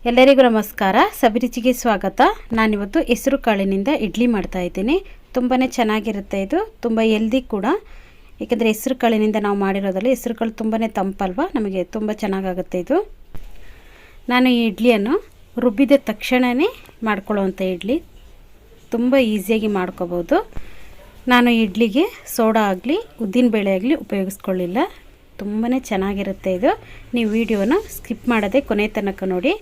ಎಲ್ಲರಿಗೂ ನಮಸ್ಕಾರ. ಸಬಿ ರುಚಿಗೆ ಸ್ವಾಗತ. ನಾನಿವತ್ತು ಹೆಸರು ಕಾಳಿನಿಂದ ಇಡ್ಲಿ ಮಾಡ್ತಾ ಇದ್ದೀನಿ. ತುಂಬಾ ಚೆನ್ನಾಗಿರುತ್ತೆ. ಇದು ತುಂಬ ಹೆಲ್ದಿ ಕೂಡ. ಏಕೆಂದರೆ ಹೆಸರು ಕಾಳಿನಿಂದ ನಾವು ಮಾಡಿರೋದ್ರಲ್ಲಿ ಹೆಸರು ಕಾಳು ತುಂಬಾ ತಂಪಲ್ವ, ನಮಗೆ ತುಂಬ ಚೆನ್ನಾಗಾಗುತ್ತೆ ಇದು. ನಾನು ಈ ಇಡ್ಲಿಯನ್ನು ರುಬ್ಬಿದ ತಕ್ಷಣವೇ ಮಾಡ್ಕೊಳ್ಳೋವಂಥ ಇಡ್ಲಿ, ತುಂಬ ಈಸಿಯಾಗಿ ಮಾಡ್ಕೋಬೋದು. ನಾನು ಇಡ್ಲಿಗೆ ಸೋಡಾ ಆಗಲಿ ಉದ್ದಿನಬೇಳೆ ಆಗಲಿ ಉಪಯೋಗಿಸ್ಕೊಳ್ಳಿಲ್ಲ. ತುಂಬಾ ಚೆನ್ನಾಗಿರುತ್ತೆ ಇದು. ನೀವು ವಿಡಿಯೋನ ಸ್ಕಿಪ್ ಮಾಡದೆ ಕೊನೆ ತನಕ ನೋಡಿ.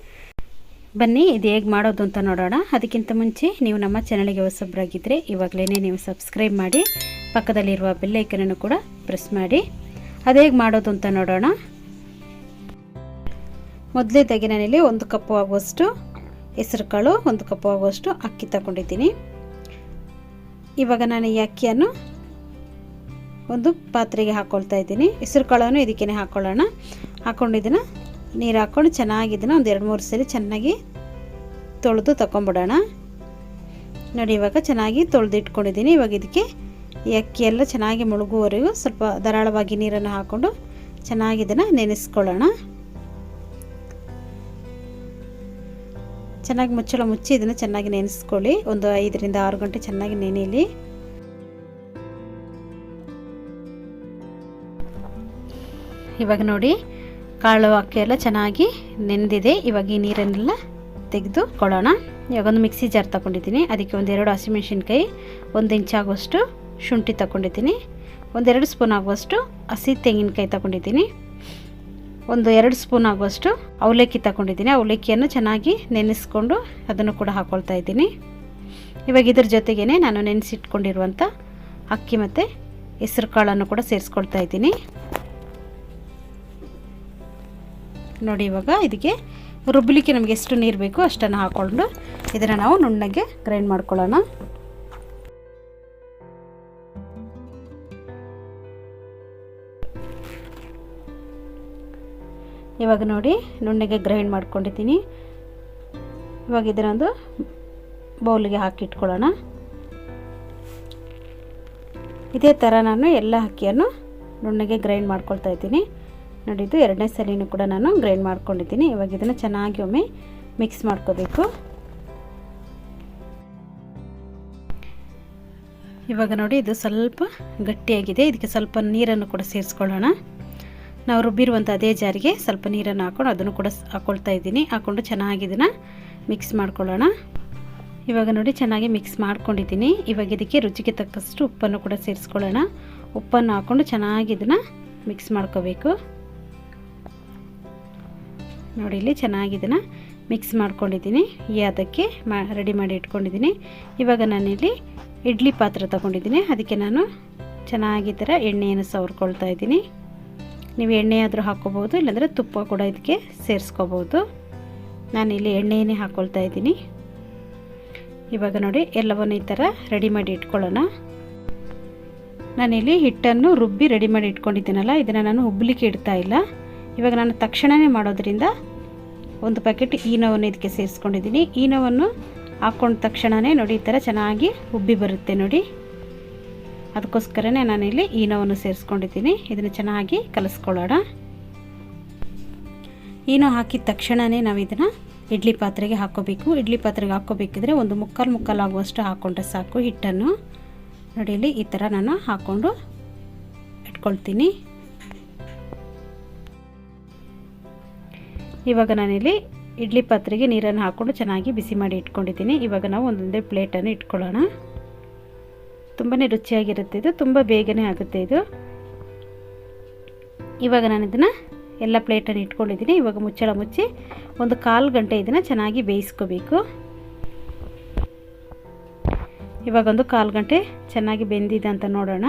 ಬನ್ನಿ ಇದು ಹೇಗೆ ಮಾಡೋದು ಅಂತ ನೋಡೋಣ. ಅದಕ್ಕಿಂತ ಮುಂಚೆ ನೀವು ನಮ್ಮ ಚಾನಲ್ಗೆ ಹೊಸಬರಾಗಿದ್ದರೆ ಇವಾಗಲೇ ನೀವು ಸಬ್ಸ್ಕ್ರೈಬ್ ಮಾಡಿ, ಪಕ್ಕದಲ್ಲಿರುವ ಬೆಲ್ ಐಕನನ್ನು ಕೂಡ ಪ್ರೆಸ್ ಮಾಡಿ. ಅದು ಹೇಗೆ ಮಾಡೋದು ಅಂತ ನೋಡೋಣ. ಮೊದಲೇದಾಗಿ ನಾನಿಲ್ಲಿ 1 ಕಪ್ ಆಗುವಷ್ಟು ಹೆಸರು ಕಾಳು, 1 ಕಪ್ ಆಗುವಷ್ಟು ಅಕ್ಕಿ ತಗೊಂಡಿದ್ದೀನಿ. ಇವಾಗ ನಾನು ಈ ಅಕ್ಕಿಯನ್ನು ಒಂದು ಪಾತ್ರೆಗೆ ಹಾಕ್ಕೊಳ್ತಾ ಇದ್ದೀನಿ. ಹೆಸರು ಕಾಳನ್ನು ಇದಕ್ಕೇ ಹಾಕ್ಕೊಳ್ಳೋಣ. ಹಾಕ್ಕೊಂಡಿದ್ದನ್ನು ನೀರು ಹಾಕ್ಕೊಂಡು ಚೆನ್ನಾಗಿ ಇದನ್ನು ಒಂದು 2-3 ಸರಿ ಚೆನ್ನಾಗಿ ತೊಳೆದು ತಗೊಂಬಿಡೋಣ. ನೋಡಿ, ಇವಾಗ ಚೆನ್ನಾಗಿ ತೊಳೆದು ಇಟ್ಕೊಂಡಿದ್ದೀನಿ. ಇವಾಗ ಇದಕ್ಕೆ ಈ ಅಕ್ಕಿ ಎಲ್ಲ ಚೆನ್ನಾಗಿ ಮುಳುಗುವವರೆಗೂ ಸ್ವಲ್ಪ ಧಾರಾಳವಾಗಿ ನೀರನ್ನು ಹಾಕ್ಕೊಂಡು ಚೆನ್ನಾಗಿ ಇದನ್ನು ನೆನೆಸ್ಕೊಳ್ಳೋಣ. ಚೆನ್ನಾಗಿ ಮುಚ್ಚಳ ಮುಚ್ಚಿ ಇದನ್ನು ಚೆನ್ನಾಗಿ ನೆನೆಸ್ಕೊಳ್ಳಿ. ಒಂದು 5ರಿಂದ 6 ಗಂಟೆ ಚೆನ್ನಾಗಿ ನೆನೆಯಲಿ. ಇವಾಗ ನೋಡಿ, ಕಾಳು ಅಕ್ಕಿ ಎಲ್ಲ ಚೆನ್ನಾಗಿ ನೆನೆದಿದೆ. ಇವಾಗ ಈ ನೀರನ್ನೆಲ್ಲ ತೆಗೆದುಕೊಳ್ಳೋಣ. ಇವಾಗ ಒಂದು ಮಿಕ್ಸಿ ಜಾರ್ ತಗೊಂಡಿದ್ದೀನಿ. ಅದಕ್ಕೆ 1-2 ಹಸಿಮೆಣಸಿನ್ಕಾಯಿ, 1 ಇಂಚ್ ಆಗುವಷ್ಟು ಶುಂಠಿ ತಗೊಂಡಿದ್ದೀನಿ, 1-2 ಸ್ಪೂನ್ ಆಗುವಷ್ಟು ಹಸಿ ತೆಂಗಿನಕಾಯಿ ತಗೊಂಡಿದ್ದೀನಿ, 1-2 ಸ್ಪೂನ್ ಆಗುವಷ್ಟು ಅವಲಕ್ಕಿ ತಗೊಂಡಿದ್ದೀನಿ. ಅವಲಕ್ಕಿಯನ್ನು ಚೆನ್ನಾಗಿ ನೆನೆಸ್ಕೊಂಡು ಅದನ್ನು ಕೂಡ ಹಾಕ್ಕೊಳ್ತಾ ಇದ್ದೀನಿ. ಇವಾಗ ಇದ್ರ ಜೊತೆಗೇ ನಾನು ನೆನೆಸಿಟ್ಕೊಂಡಿರುವಂಥ ಅಕ್ಕಿ ಮತ್ತು ಹೆಸರು ಕಾಳನ್ನು ಕೂಡ ಸೇರಿಸ್ಕೊಳ್ತಾ ಇದ್ದೀನಿ. ನೋಡಿ, ಇವಾಗ ಇದಕ್ಕೆ ರುಬ್ಬಲಿಕ್ಕೆ ನಮಗೆ ಎಷ್ಟು ನೀರು ಬೇಕು ಅಷ್ಟನ್ನು ಹಾಕ್ಕೊಂಡು ಇದನ್ನು ನಾವು ನುಣ್ಣಗೆ ಗ್ರೈಂಡ್ ಮಾಡ್ಕೊಳ್ಳೋಣ. ಇವಾಗ ನೋಡಿ, ನುಣ್ಣಗೆ ಗ್ರೈಂಡ್ ಮಾಡ್ಕೊಂಡಿದ್ದೀನಿ. ಇವಾಗ ಇದನ್ನೊಂದು ಬೌಲಿಗೆ ಹಾಕಿಟ್ಕೊಳ್ಳೋಣ. ಇದೇ ಥರ ನಾನು ಎಲ್ಲ ಅಕ್ಕಿಯನ್ನು ನುಣ್ಣಗೆ ಗ್ರೈಂಡ್ ಮಾಡ್ಕೊಳ್ತಾ ಇದ್ದೀನಿ. ನೋಡಿ, ಇದು 2ನೇ ಸಲಿನೂ ಕೂಡ ನಾನು ಗ್ರೈಂಡ್ ಮಾಡ್ಕೊಂಡಿದ್ದೀನಿ. ಇವಾಗ ಇದನ್ನು ಚೆನ್ನಾಗಿ ಒಮ್ಮೆ ಮಿಕ್ಸ್ ಮಾಡ್ಕೋಬೇಕು. ಇವಾಗ ನೋಡಿ, ಇದು ಸ್ವಲ್ಪ ಗಟ್ಟಿಯಾಗಿದೆ. ಇದಕ್ಕೆ ಸ್ವಲ್ಪ ನೀರನ್ನು ಕೂಡ ಸೇರಿಸ್ಕೊಳ್ಳೋಣ. ನಾವು ರುಬ್ಬಿರುವಂಥ ಅದೇ ಜಾರಿಗೆ ಸ್ವಲ್ಪ ನೀರನ್ನು ಹಾಕ್ಕೊಂಡು ಅದನ್ನು ಕೂಡ ಹಾಕ್ಕೊಳ್ತಾ ಇದ್ದೀನಿ. ಹಾಕ್ಕೊಂಡು ಚೆನ್ನಾಗಿ ಇದನ್ನು ಮಿಕ್ಸ್ ಮಾಡ್ಕೊಳ್ಳೋಣ. ಇವಾಗ ನೋಡಿ, ಚೆನ್ನಾಗಿ ಮಿಕ್ಸ್ ಮಾಡ್ಕೊಂಡಿದ್ದೀನಿ. ಇವಾಗ ಇದಕ್ಕೆ ರುಚಿಗೆ ತಕ್ಕಷ್ಟು ಉಪ್ಪನ್ನು ಕೂಡ ಸೇರಿಸ್ಕೊಳ್ಳೋಣ. ಉಪ್ಪನ್ನು ಹಾಕ್ಕೊಂಡು ಚೆನ್ನಾಗಿ ಇದನ್ನು ಮಿಕ್ಸ್ ಮಾಡ್ಕೋಬೇಕು. ನೋಡಿ, ಇಲ್ಲಿ ಚೆನ್ನಾಗಿ ಇದನ್ನು ಮಿಕ್ಸ್ ಮಾಡ್ಕೊಂಡಿದ್ದೀನಿ. ಅದಕ್ಕೆ ರೆಡಿ ಮಾಡಿ ಇಟ್ಕೊಂಡಿದ್ದೀನಿ. ಇವಾಗ ನಾನಿಲ್ಲಿ ಇಡ್ಲಿ ಪಾತ್ರೆ ತಗೊಂಡಿದ್ದೀನಿ. ಅದಕ್ಕೆ ನಾನು ಚೆನ್ನಾಗಿ ಈ ಥರ ಎಣ್ಣೆಯನ್ನು ಸವರ್ಕೊಳ್ತಾ ಇದ್ದೀನಿ. ನೀವು ಎಣ್ಣೆ ಆದರೂ ಹಾಕ್ಕೋಬೋದು, ಇಲ್ಲಾಂದರೆ ತುಪ್ಪ ಕೂಡ ಇದಕ್ಕೆ ಸೇರಿಸ್ಕೋಬೋದು. ನಾನಿಲ್ಲಿ ಎಣ್ಣೆಯನ್ನೇ ಹಾಕ್ಕೊಳ್ತಾ ಇದ್ದೀನಿ. ಇವಾಗ ನೋಡಿ, ಎಲ್ಲವನ್ನು ಈ ಥರ ರೆಡಿ ಮಾಡಿ ಇಟ್ಕೊಳ್ಳೋಣ. ನಾನಿಲ್ಲಿ ಹಿಟ್ಟನ್ನು ರುಬ್ಬಿ ರೆಡಿ ಮಾಡಿ ಇಟ್ಕೊಂಡಿದ್ದೀನಲ್ಲ, ಇದನ್ನು ನಾನು ಹುಬ್ಬಲಿಕ್ಕೆ ಇಡ್ತಾ ಇಲ್ಲ. ಇವಾಗ ನಾನು ತಕ್ಷಣವೇ ಮಾಡೋದ್ರಿಂದ 1 ಪ್ಯಾಕೆಟ್ ಈನೋವನ್ನು ಇದಕ್ಕೆ ಸೇರಿಸ್ಕೊಂಡಿದ್ದೀನಿ. ಈನೋವನ್ನು ಹಾಕ್ಕೊಂಡ ತಕ್ಷಣವೇ ನೋಡಿ ಈ ಥರ ಚೆನ್ನಾಗಿ ಉಬ್ಬಿ ಬರುತ್ತೆ ನೋಡಿ. ಅದಕ್ಕೋಸ್ಕರನೇ ನಾನಿಲ್ಲಿ ಈನೋವನ್ನು ಸೇರಿಸ್ಕೊಂಡಿದ್ದೀನಿ. ಇದನ್ನು ಚೆನ್ನಾಗಿ ಕಲಿಸ್ಕೊಳ್ಳೋಣ. ಈನೋ ಹಾಕಿದ ತಕ್ಷಣವೇ ನಾವು ಇದನ್ನು ಇಡ್ಲಿ ಪಾತ್ರೆಗೆ ಹಾಕ್ಕೋಬೇಕು. ಇಡ್ಲಿ ಪಾತ್ರೆಗೆ ಹಾಕ್ಕೋಬೇಕಿದ್ರೆ 1 ಮುಕ್ಕಾಲು ಆಗುವಷ್ಟು ಹಾಕ್ಕೊಂಡ್ರೆ ಸಾಕು ಹಿಟ್ಟನ್ನು. ನೋಡಿ, ಇಲ್ಲಿ ಈ ಥರ ನಾನು ಹಾಕ್ಕೊಂಡು ಇಟ್ಕೊಳ್ತೀನಿ. ಇವಾಗ ನಾನಿಲ್ಲಿ ಇಡ್ಲಿ ಪಾತ್ರೆಗೆ ನೀರನ್ನು ಹಾಕ್ಕೊಂಡು ಚೆನ್ನಾಗಿ ಬಿಸಿ ಮಾಡಿ ಇಟ್ಕೊಂಡಿದ್ದೀನಿ. ಇವಾಗ ನಾವು ಒಂದೊಂದೇ ಪ್ಲೇಟನ್ನು ಇಟ್ಕೊಳ್ಳೋಣ. ತುಂಬಾ ರುಚಿಯಾಗಿರುತ್ತೆ ಇದು, ತುಂಬ ಬೇಗನೆ ಆಗುತ್ತೆ ಇದು. ಇವಾಗ ನಾನು ಇದನ್ನು ಎಲ್ಲ ಪ್ಲೇಟನ್ನು ಇಟ್ಕೊಂಡಿದ್ದೀನಿ. ಇವಾಗ ಮುಚ್ಚಳ ಮುಚ್ಚಿ 1/4 ಗಂಟೆ ಇದನ್ನು ಚೆನ್ನಾಗಿ ಬೇಯಿಸ್ಕೋಬೇಕು. ಇವಾಗ 1/4 ಗಂಟೆ ಚೆನ್ನಾಗಿ ಬೆಂದಿದೆ ಅಂತ ನೋಡೋಣ.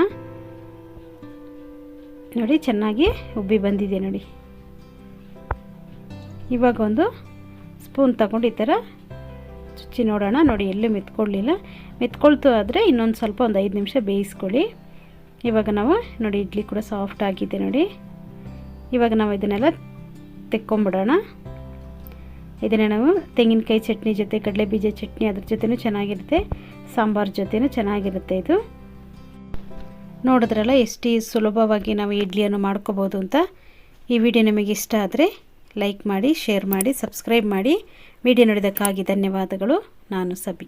ನೋಡಿ, ಚೆನ್ನಾಗಿ ಉಬ್ಬಿ ಬಂದಿದೆ ನೋಡಿ. ಇವಾಗ 1 ಸ್ಪೂನ್ ತಗೊಂಡು ಈ ಥರ ಚುಚ್ಚಿ ನೋಡೋಣ. ನೋಡಿ, ಎಲ್ಲೂ ಮೆತ್ಕೊಳ್ಳಿಲ್ಲ. ಮೆತ್ಕೊಳ್ತು ಆದರೆ ಇನ್ನೊಂದು ಸ್ವಲ್ಪ 5 ನಿಮಿಷ ಬೇಯಿಸ್ಕೊಳ್ಳಿ. ಇವಾಗ ನಾವು ನೋಡಿ, ಇಡ್ಲಿ ಕೂಡ ಸಾಫ್ಟ್ ಆಗಿದೆ ನೋಡಿ. ಇವಾಗ ನಾವು ಇದನ್ನೆಲ್ಲ ತೆಕ್ಕೊಂಬಿಡೋಣ. ಇದನ್ನು ನಾವು ತೆಂಗಿನಕಾಯಿ ಚಟ್ನಿ ಜೊತೆ, ಕಡಲೆ ಬೀಜ ಚಟ್ನಿ ಅದ್ರ ಜೊತೆನೂ ಚೆನ್ನಾಗಿರುತ್ತೆ, ಸಾಂಬಾರು ಜೊತೆನೂ ಚೆನ್ನಾಗಿರುತ್ತೆ ಇದು. ನೋಡಿದ್ರಲ್ಲ ಎಷ್ಟು ಸುಲಭವಾಗಿ ನಾವು ಇಡ್ಲಿಯನ್ನು ಮಾಡ್ಕೋಬೋದು ಅಂತ. ಈ ವಿಡಿಯೋ ನಿಮಗೆ ಇಷ್ಟ ಆದರೆ ಲೈಕ್ ಮಾಡಿ, ಶೇರ್ ಮಾಡಿ, ಸಬ್ಸ್ಕ್ರೈಬ್ ಮಾಡಿ. ವಿಡಿಯೋ ನೋಡಿದ್ದಕ್ಕಾಗಿ ಧನ್ಯವಾದಗಳು. ನಾನು ಸಬಿ.